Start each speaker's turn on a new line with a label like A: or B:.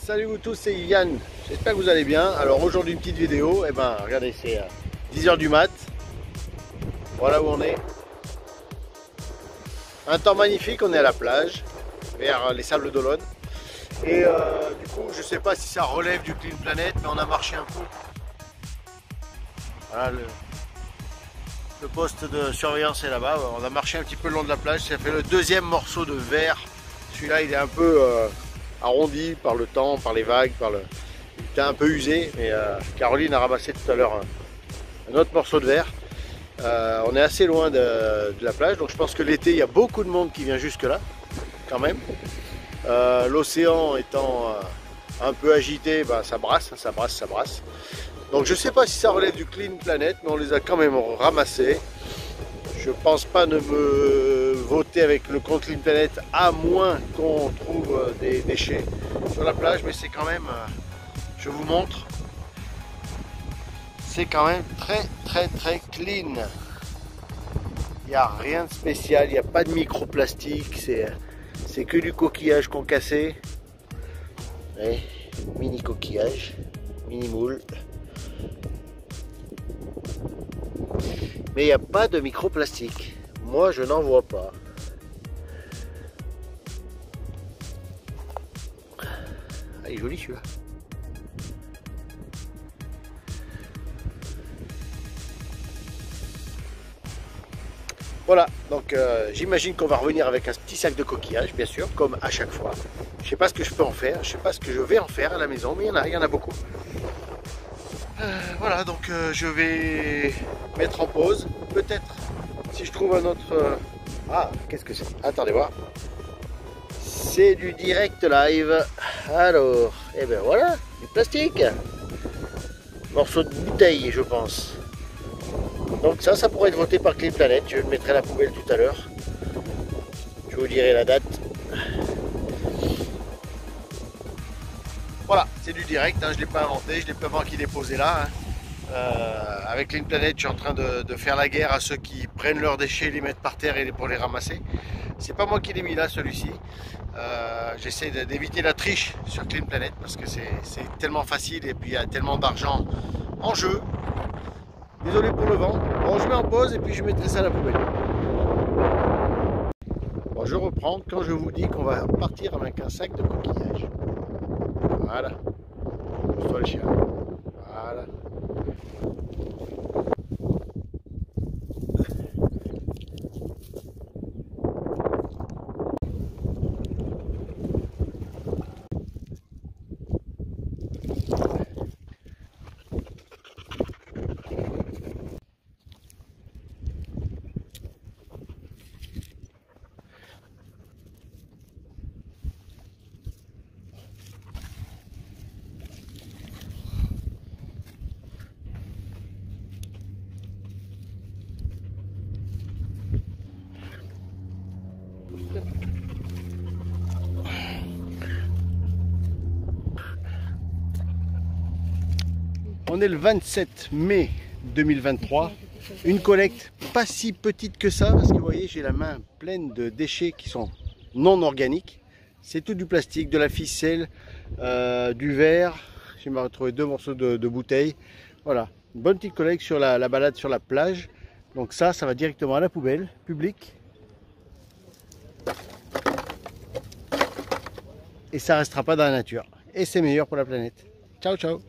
A: Salut vous tous, c'est Yann, j'espère que vous allez bien. Alors aujourd'hui une petite vidéo, et ben regardez, c'est 10 h du mat. Voilà où on est. Un temps magnifique, on est à la plage, vers les Sables d'Olonne. Et du coup, je sais pas si ça relève du Clean Planet, mais on a marché un peu. Voilà, le poste de surveillance est là-bas. On a marché un petit peu le long de la plage, ça fait le deuxième morceau de verre. Celui-là, il est un peu arrondi par le temps, par les vagues, il était un peu usé, mais Caroline a ramassé tout à l'heure un autre morceau de verre. On est assez loin de la plage, donc je pense que l'été, il y a beaucoup de monde qui vient jusque là, quand même. L'océan étant un peu agité, ben, ça brasse. Donc je ne sais pas si ça relève du Clean Planet, mais on les a quand même ramassés. Je pense pas ne me voter avec le compte Clean Planet, à moins qu'on trouve des déchets sur la plage, mais c'est quand même, je vous montre, c'est quand même très clean. Il n'y a rien de spécial, il n'y a pas de microplastique, c'est que du coquillage qu'on cassait. Ouais, mini coquillage, mini moule. Mais il n'y a pas de microplastique. Moi, je n'en vois pas. Ah, il est joli celui-là. Voilà, donc j'imagine qu'on va revenir avec un petit sac de coquillage, bien sûr, comme à chaque fois. Je ne sais pas ce que je peux en faire, je ne sais pas ce que je vais en faire à la maison, mais il y en a beaucoup. Voilà, donc je vais mettre en pause. Peut-être si je trouve un autre... Ah, qu'est-ce que c'est? Attendez voir. C'est du direct live. Alors, et ben voilà, du plastique. Morceau de bouteille, je pense. Donc ça pourrait être voté par Clean Planet. Je le mettrai à la poubelle tout à l'heure. Je vous dirai la date. Voilà, c'est du direct, hein, je ne l'ai pas inventé, je ne l'ai pas moi qui l'ai posé là. Hein. Avec Clean Planet, je suis en train de faire la guerre à ceux qui prennent leurs déchets, les mettent par terre pour les ramasser. C'est pas moi qui l'ai mis là, celui-ci. J'essaie d'éviter la triche sur Clean Planet parce que c'est tellement facile et puis il y a tellement d'argent en jeu. Désolé pour le vent. Bon, je mets en pause et puis je mettrai ça à la poubelle. Bon, je reprends quand je vous dis qu'on va partir avec un sac de coquillage. Voilà. Pousse-toi le chien. Voilà. On est le 27 mai 2023, une collecte pas si petite que ça, parce que vous voyez, j'ai la main pleine de déchets qui sont non organiques. C'est tout du plastique, de la ficelle, du verre. J'ai retrouvé 2 morceaux de bouteille. Voilà, une bonne petite collecte sur la balade sur la plage. Donc ça va directement à la poubelle publique. Et ça restera pas dans la nature. Et c'est meilleur pour la planète. Ciao, ciao!